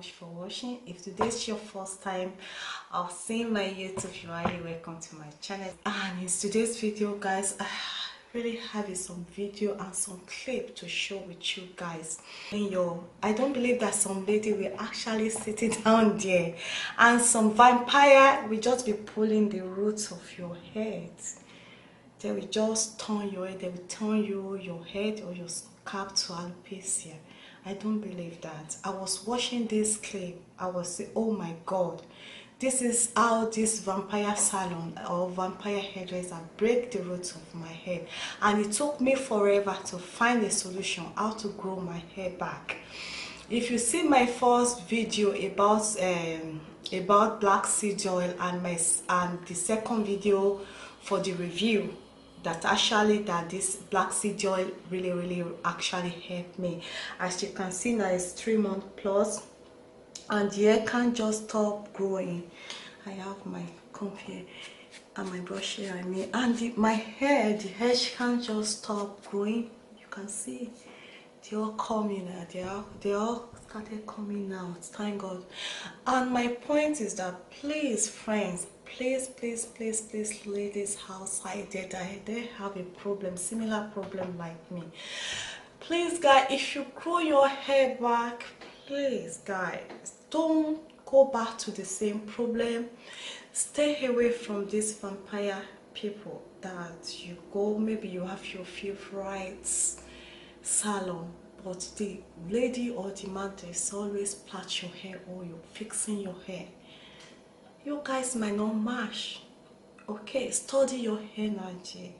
much for watching. If today's your first time of seeing my YouTube, you are welcome to my channel. And in today's video, guys, I really have some video and some clip to show with you guys. I don't believe that some lady will actually sit down there and some vampire will just be pulling the roots of your head. They will just turn your head, they will turn your head or your scalp to alopecia. I don't believe that. I was watching this clip, I was saying, oh my god, this is how this vampire salon or vampire hairdresser break the roots of my hair. And it took me forever to find a solution how to grow my hair back. If you see my first video about black seed oil and the second video for the review, that this black seed oil really actually helped me. As you can see now, it's 3 months plus and the hair can't just stop growing. I have my comb here and my brush here and my hair, the hair can't just stop growing. You can see they all coming out, they all started coming out, thank god. And my point is that please friends, please ladies outside there that they have a problem, similar problem like me, please guys, if you grow your hair back, please guys, don't go back to the same problem. Stay away from these vampire people that you go, maybe you have your favorite salon, but the lady or the man is always plait your hair or you're fixing your hair. You guys might not match. Okay, study your energy.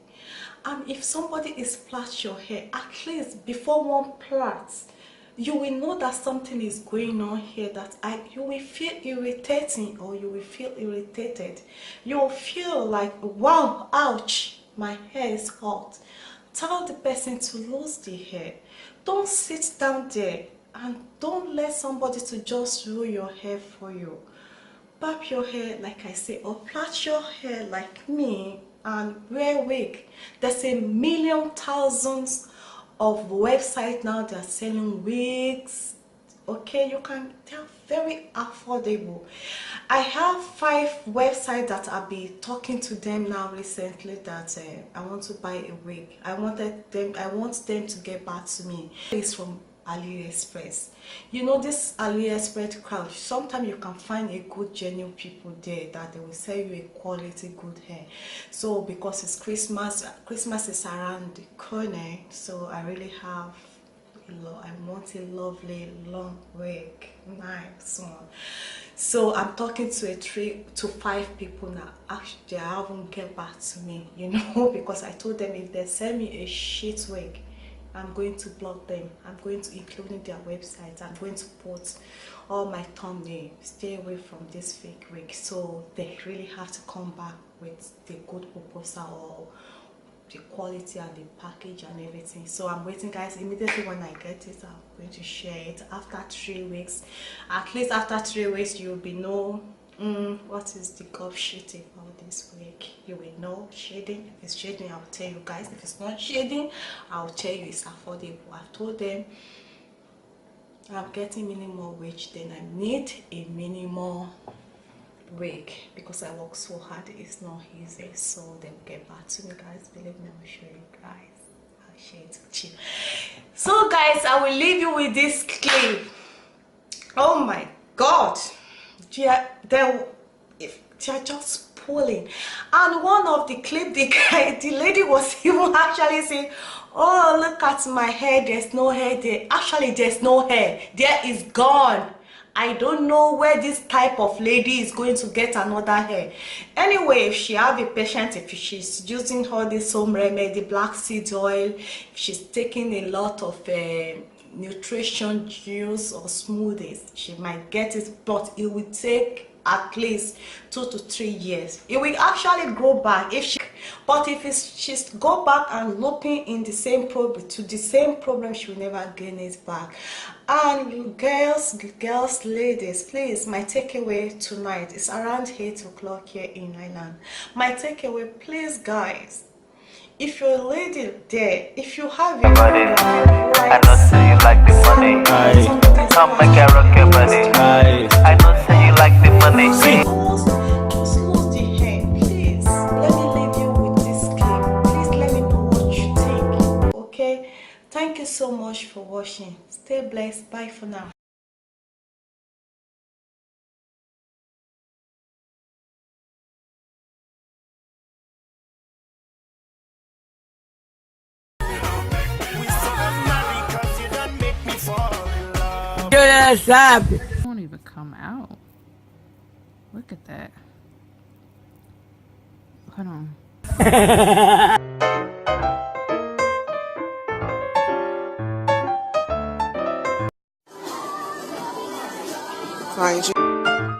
And if somebody is plait your hair, at least before one plait, you will know that something is going on here, that you will feel irritating or you will feel irritated. You will feel like, wow, ouch, my hair is hot. Tell the person to lose the hair. Don't sit down there and don't let somebody to just rule your hair for you. Barb your hair like I say, or plait your hair like me and wear wig. There's a million thousands of websites now that are selling wigs. Okay, they're very affordable. I have 5 websites that I've been talking to them now recently that I want to buy a wig. I want them to get back to me. It's from AliExpress. You know, this AliExpress crowd, sometimes you can find a good genuine people there that they will sell you a quality good hair. So because it's Christmas is around the corner, so I really have I want a lovely long wig, nice one. So I'm talking to 3 to 5 people now. Actually, they haven't get back to me, you know, because I told them if they send me a shit wig, I'm going to block them. I'm going to include in their website. I'm going to put all my thumbnail. Stay away from this fake wig. So they really have to come back with the good proposal or the quality and the package and everything. So I'm waiting, guys. Immediately when I get it, I'm going to share it. After 3 weeks, at least after 3 weeks, you'll be know what is the gulf shading about this wig. You will know shading. If it's shading, I'll tell you guys. If it's not shading, I'll tell you it's affordable. I've told them I'm getting minimum wage, then I need a minimum wig because I work so hard. It's not easy, so they'll get back to me, guys. Believe me, I'll show you guys. I'll share it with you. So guys, I will leave you with this clip. Oh my god, they're just pulling. And one of the clip, the lady was even actually saying, oh, look at my hair, there's no hair there. Actually, there's no hair, there is gone. I don't know where this type of lady is going to get another hair. Anyway, if she have a patient, if she's using all this home remedy, black seed oil, if she's taking a lot of nutrition juice or smoothies, she might get it, but it will take at least 2 to 3 years. It will actually grow back but if she's go back and looking in the same problem, she will never gain it back. And you girls, ladies, please, my takeaway tonight is around 8 o'clock here in Ireland. My takeaway, please guys, if you're a lady there, if you have Buddy, I know say you like the money. Come make a rock your body. I know say you like the money. Just close the hair, please. Let me leave you with this clip. Please let me know what you think. Okay? Thank you so much for watching. Stay blessed. Bye for now. It won't even come out. Look at that. Hold on. Find you.